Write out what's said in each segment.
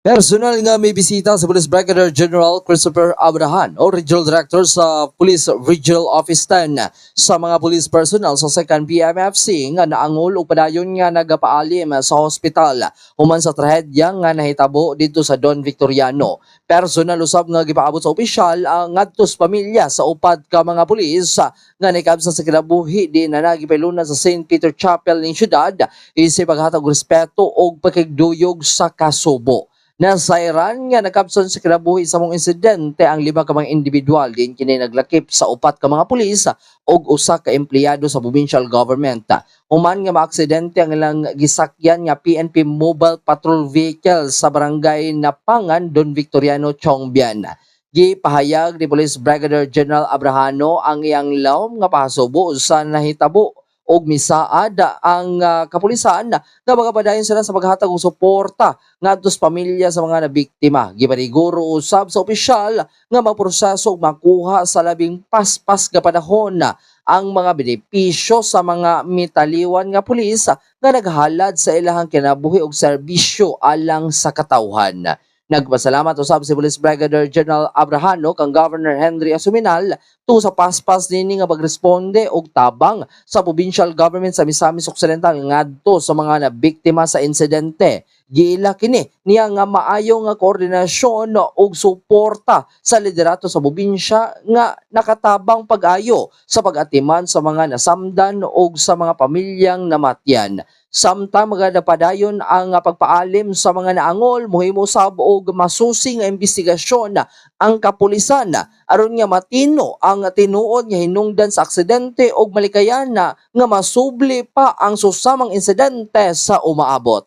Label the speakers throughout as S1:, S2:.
S1: Personal nga may bisita sa Police Brigadier General Christopher Abrahan o Regional Director sa Police Regional Office 10 sa mga police personnel sa 2nd PMFC nga naangol o padayon nga nagapaalim sa hospital human sa trahedya nga nahitabo dito sa Don Victoriano. Personal usab nga gipaabot sa opisyal ang ngadtos pamilya sa upat ka mga pulis nga nakabsa sa kinabuhi di na nagipeluna sa St. Peter Chapel ng syudad isip paghatag respeto o pagkigduyog sa kasubo. Nasairan nga nakapson sa kinabuhi sa mong insidente ang 5 ka mga individual din kini naglakip sa upat ka mga pulis ug usa ka empleyado sa provincial government. Human nga maaksidente ang ilang gisakyan nga PNP Mobile Patrol Vehicle sa barangay Napangan, Don Victoriano, Chongbian. Gipahayag ni Police Brigadier General Abrahano ang iyang lawom nga pahasubo sa nahitabo og misaad ang kapulisan nga magapadayon sila sa paghatag og suporta ngadto sa pamilya sa mga nabiktima. Gipaniguro usab sa opisyal nga maproseso og makuha sa labing paspas nga panahon ang mga benepisyo sa mga mitaliwan nga pulis nga naghalad sa ilahang kinabuhi og serbisyo alang sa katawhan. Nagpasalamat usab si Police Brigadier General Abrahano kang Governor Henry Asuminal tungod sa paspas nini nga pagresponde og tabang sa provincial government sa Misamis Occidental ngadto sa mga nabiktima sa insidente. Giila kini niya nga maayo nga koordinasyon ug suporta sa liderato sa probinsya nga nakatabang pag-ayo sa pag-atiman sa mga nasamdan ug sa mga pamilyang namatyan. Samtang magadapadayon ang pagpaalim sa mga naangol, muhimo sab og masusing nga investigasyon ang kapulisan aron nga matino ang tinuod nga hinungdan sa aksidente ug malikayana nga masubli pa ang susamang insidente sa umaabot.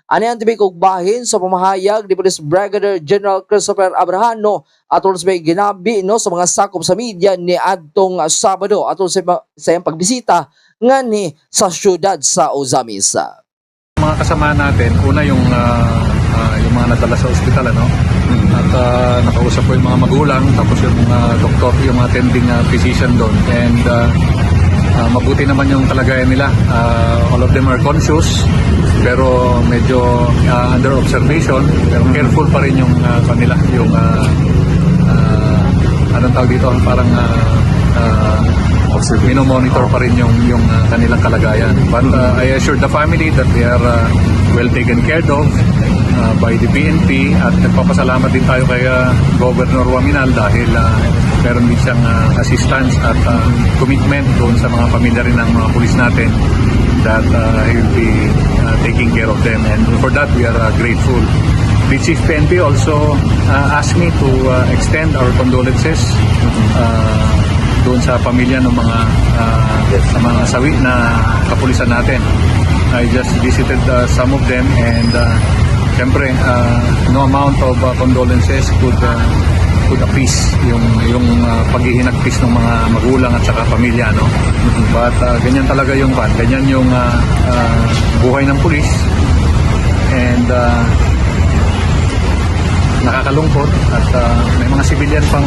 S1: Ani ang tibig og bahin sa pamahayag ni Police Brigadier General Christopher Abrahano atol sa may ginabi no sa mga sakop sa media ni adtong Sabado atol sa iyang pagbisita nga ni sa syudad sa Ozamis.
S2: Mga kasama natin, una yung mga nadala sa ospital, ano? At nakausap ko yung mga magulang, tapos yung mga doktor, yung mga attending physician doon. And mabuti naman yung kalagayan nila. All of them are conscious, pero medyo under observation, pero careful pa rin yung kanila, yung anong tawag dito, parang monitor pa rin yung kanilang kalagayan. But I assure the family that they are well taken care of by the PNP, at nagpapasalamat din tayo kay Governor Waminal dahil meron din siyang assistance at commitment doon sa mga pamilya rin ng mga pulis natin that he will be taking care of them, and for that we are grateful. The Chief PNP also asked me to extend our condolences doon sa pamilya ng mga sa mga sawi na kapulisan natin. I just visited some of them, and siyempre no amount of condolences could appease yung paghihinagpis ng mga magulang at saka pamilya, no? But ganyan talaga ganyan yung buhay ng pulis, and nakakalungkot, at may mga civilian pang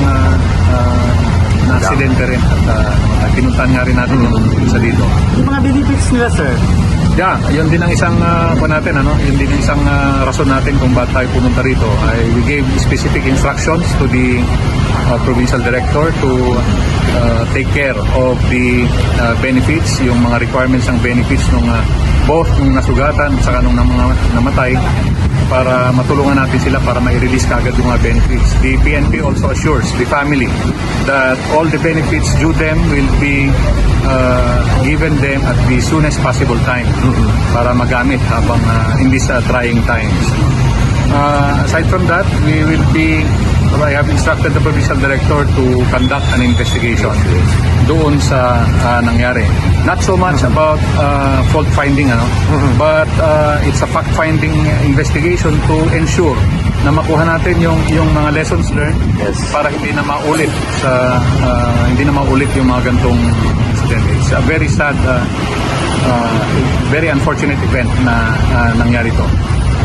S2: na aksidente rin, at pinuntahan nga rin natin yung isa dito.
S3: Yung mga benefits nila, sir?
S2: Yeah, yun din ang isang natin, yun din ang isang rason natin kung bakit tayo pumunta rito. We gave specific instructions to the provincial director to take care of the benefits, yung mga requirements ng benefits ng both nung nasugatan at saka nung namatay, para matulungan natin sila para ma-release kagad yung mga benefits. The PNP also assures the family that all the benefits due them will be given them at the soonest possible time para magamit habang in these trying times. Aside from that, I have instructed the provincial director to conduct an investigation doon sa nangyari. Not so much about fault finding, but it's a fact finding investigation to ensure na makuha natin yung mga lessons learned, para hindi na maulit yung mga gantong incident. It's a very sad, very unfortunate event na nangyari to.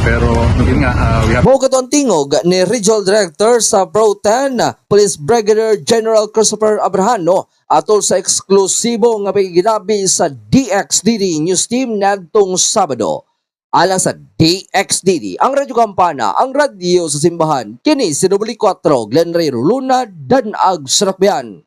S2: Pero yun nga, we have...
S1: Mogaton tingog ni Regional Director sa Pro 10 Police Brigadier General Christopher Abrahano atol sa eksklusibo nga pagiginabi sa DXDD News Team nadtong Sabado. Alang sa DXDD, ang Radyo Kampana, ang radyo sa simbahan, kini si W4, Glen Ray Luna, Danag, Sarakbian.